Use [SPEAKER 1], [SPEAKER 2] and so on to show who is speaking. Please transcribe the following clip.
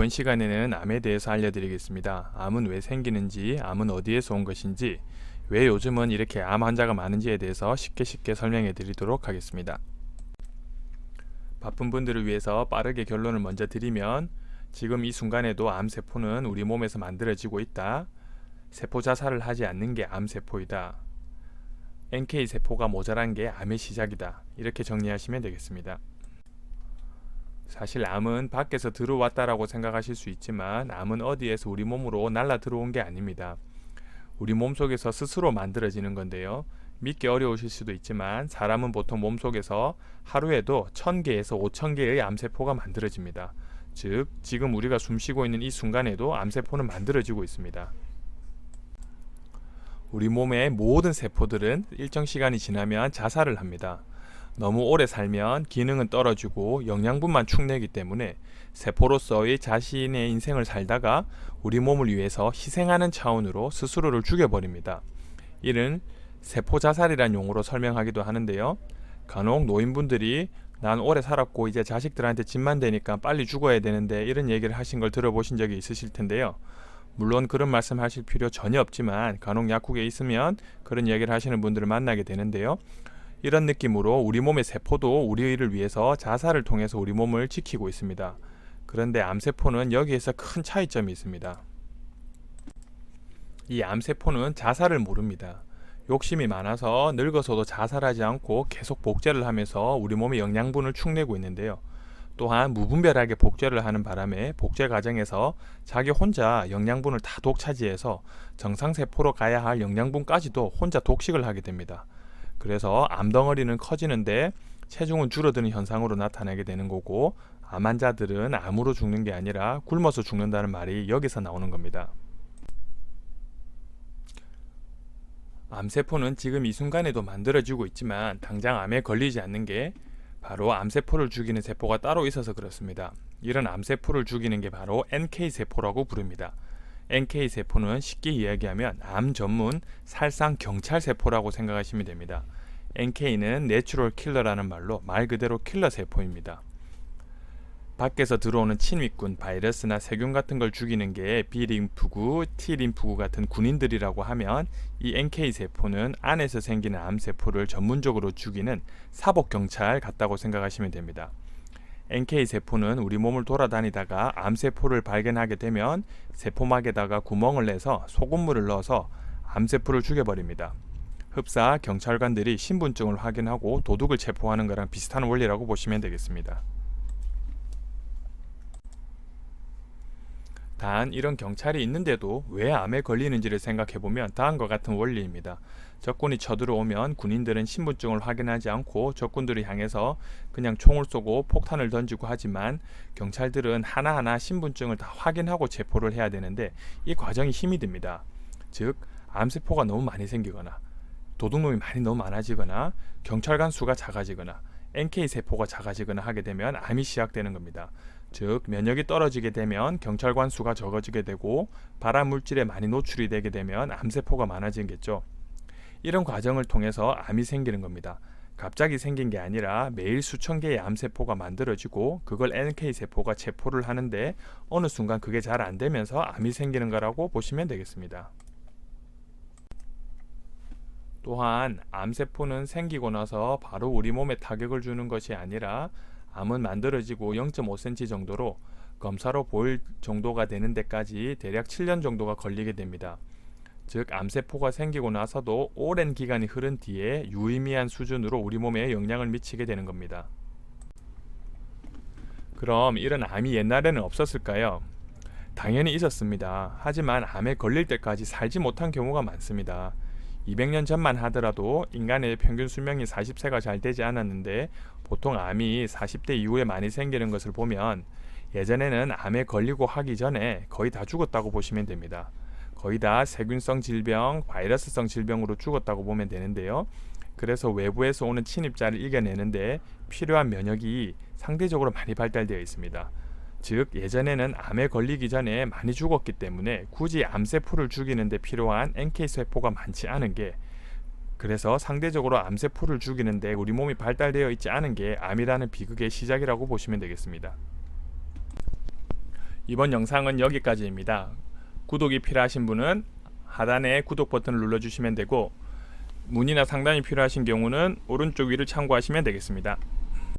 [SPEAKER 1] 이번 시간에는 암에 대해서 알려드리겠습니다. 암은 왜 생기는지, 암은 어디에서 온 것인지, 왜 요즘은 이렇게 암 환자가 많은지에 대해서 쉽게 설명해 드리도록 하겠습니다. 바쁜 분들을 위해서 빠르게 결론을 먼저 드리면, 지금 이 순간에도 암세포는 우리 몸에서 만들어지고 있다. 세포 자살을 하지 않는 게 암세포이다. NK세포가 모자란 게 암의 시작이다. 이렇게 정리하시면 되겠습니다. 사실 암은 밖에서 들어왔다라고 생각하실 수 있지만, 암은 어디에서 우리 몸으로 날라 들어온 게 아닙니다. 우리 몸속에서 스스로 만들어지는 건데요. 믿기 어려우실 수도 있지만, 사람은 보통 몸속에서 하루에도 1000개에서 5000개의 암세포가 만들어집니다. 즉, 지금 우리가 숨쉬고 있는 이 순간에도 암세포는 만들어지고 있습니다. 우리 몸의 모든 세포들은 일정 시간이 지나면 자살을 합니다. 너무 오래 살면 기능은 떨어지고 영양분만 축내기 때문에 세포로서의 자신의 인생을 살다가 우리 몸을 위해서 희생하는 차원으로 스스로를 죽여버립니다. 이는 세포자살이란 용어로 설명하기도 하는데요. 간혹 노인분들이 난 오래 살았고 이제 자식들한테 집만 되니까 빨리 죽어야 되는데, 이런 얘기를 하신 걸 들어보신 적이 있으실 텐데요. 물론 그런 말씀 하실 필요 전혀 없지만, 간혹 약국에 있으면 그런 얘기를 하시는 분들을 만나게 되는데요. 이런 느낌으로 우리 몸의 세포도 우리를 위해서 자살을 통해서 우리 몸을 지키고 있습니다. 그런데 암세포는 여기에서 큰 차이점이 있습니다. 이 암세포는 자살을 모릅니다. 욕심이 많아서 늙어서도 자살하지 않고 계속 복제를 하면서 우리 몸의 영양분을 축내고 있는데요. 또한 무분별하게 복제를 하는 바람에 복제 과정에서 자기 혼자 영양분을 다 독차지해서 정상세포로 가야 할 영양분까지도 혼자 독식을 하게 됩니다. 그래서 암덩어리는 커지는데 체중은 줄어드는 현상으로 나타나게 되는 거고, 암 환자들은 암으로 죽는 게 아니라 굶어서 죽는다는 말이 여기서 나오는 겁니다. 암세포는 지금 이 순간에도 만들어지고 있지만 당장 암에 걸리지 않는 게 바로 암세포를 죽이는 세포가 따로 있어서 그렇습니다. 이런 암세포를 죽이는 게 바로 NK세포라고 부릅니다. NK세포는 쉽게 이야기하면 암 전문 살상 경찰세포라고 생각하시면 됩니다. NK는 내추럴 킬러라는 말로 말 그대로 킬러 세포입니다. 밖에서 들어오는 침입군, 바이러스나 세균 같은 걸 죽이는 게 B림프구, T림프구 같은 군인들이라고 하면, 이 NK세포는 안에서 생기는 암세포를 전문적으로 죽이는 사복경찰 같다고 생각하시면 됩니다. NK세포는 우리 몸을 돌아다니다가 암세포를 발견하게 되면 세포막에다가 구멍을 내서 소금물을 넣어서 암세포를 죽여버립니다. 흡사 경찰관들이 신분증을 확인하고 도둑을 체포하는 거랑 비슷한 원리라고 보시면 되겠습니다. 단, 이런 경찰이 있는데도 왜 암에 걸리는지를 생각해보면 다음과 같은 원리입니다. 적군이 쳐들어오면 군인들은 신분증을 확인하지 않고 적군들을 향해서 그냥 총을 쏘고 폭탄을 던지고 하지만, 경찰들은 하나하나 신분증을 다 확인하고 체포를 해야 되는데 이 과정이 힘이 듭니다. 즉, 암세포가 너무 많이 생기거나 도둑놈이 너무 많아지거나 경찰관 수가 작아지거나 NK세포가 작아지거나 하게 되면 암이 시작되는 겁니다. 즉, 면역이 떨어지게 되면 경찰관 수가 적어지게 되고 발암 물질에 많이 노출이 되게 되면 암세포가 많아지겠죠. 이런 과정을 통해서 암이 생기는 겁니다. 갑자기 생긴 게 아니라 매일 수천 개의 암세포가 만들어지고 그걸 NK세포가 체포를 하는데 어느 순간 그게 잘 안 되면서 암이 생기는 거라고 보시면 되겠습니다. 또한 암세포는 생기고 나서 바로 우리 몸에 타격을 주는 것이 아니라, 암은 만들어지고 0.5cm 정도로 검사로 보일 정도가 되는 데까지 대략 7년 정도가 걸리게 됩니다. 즉, 암세포가 생기고 나서도 오랜 기간이 흐른 뒤에 유의미한 수준으로 우리 몸에 영향을 미치게 되는 겁니다. 그럼 이런 암이 옛날에는 없었을까요? 당연히 있었습니다. 하지만 암에 걸릴 때까지 살지 못한 경우가 많습니다. 200년 전만 하더라도 인간의 평균 수명이 40세가 잘 되지 않았는데, 보통 암이 40대 이후에 많이 생기는 것을 보면 예전에는 암에 걸리고 하기 전에 거의 다 죽었다고 보시면 됩니다. 거의 다 세균성 질병, 바이러스성 질병으로 죽었다고 보면 되는데요. 그래서 외부에서 오는 침입자를 이겨내는데 필요한 면역이 상대적으로 많이 발달되어 있습니다. 즉, 예전에는 암에 걸리기 전에 많이 죽었기 때문에 굳이 암세포를 죽이는 데 필요한 NK세포가 많지 않은 게, 그래서 상대적으로 암세포를 죽이는데 우리 몸이 발달되어 있지 않은 게 암이라는 비극의 시작이라고 보시면 되겠습니다. 이번 영상은 여기까지입니다. 구독이 필요하신 분은 하단에 구독 버튼을 눌러주시면 되고 문의나 상담이 필요하신 경우는 오른쪽 위를 참고하시면 되겠습니다.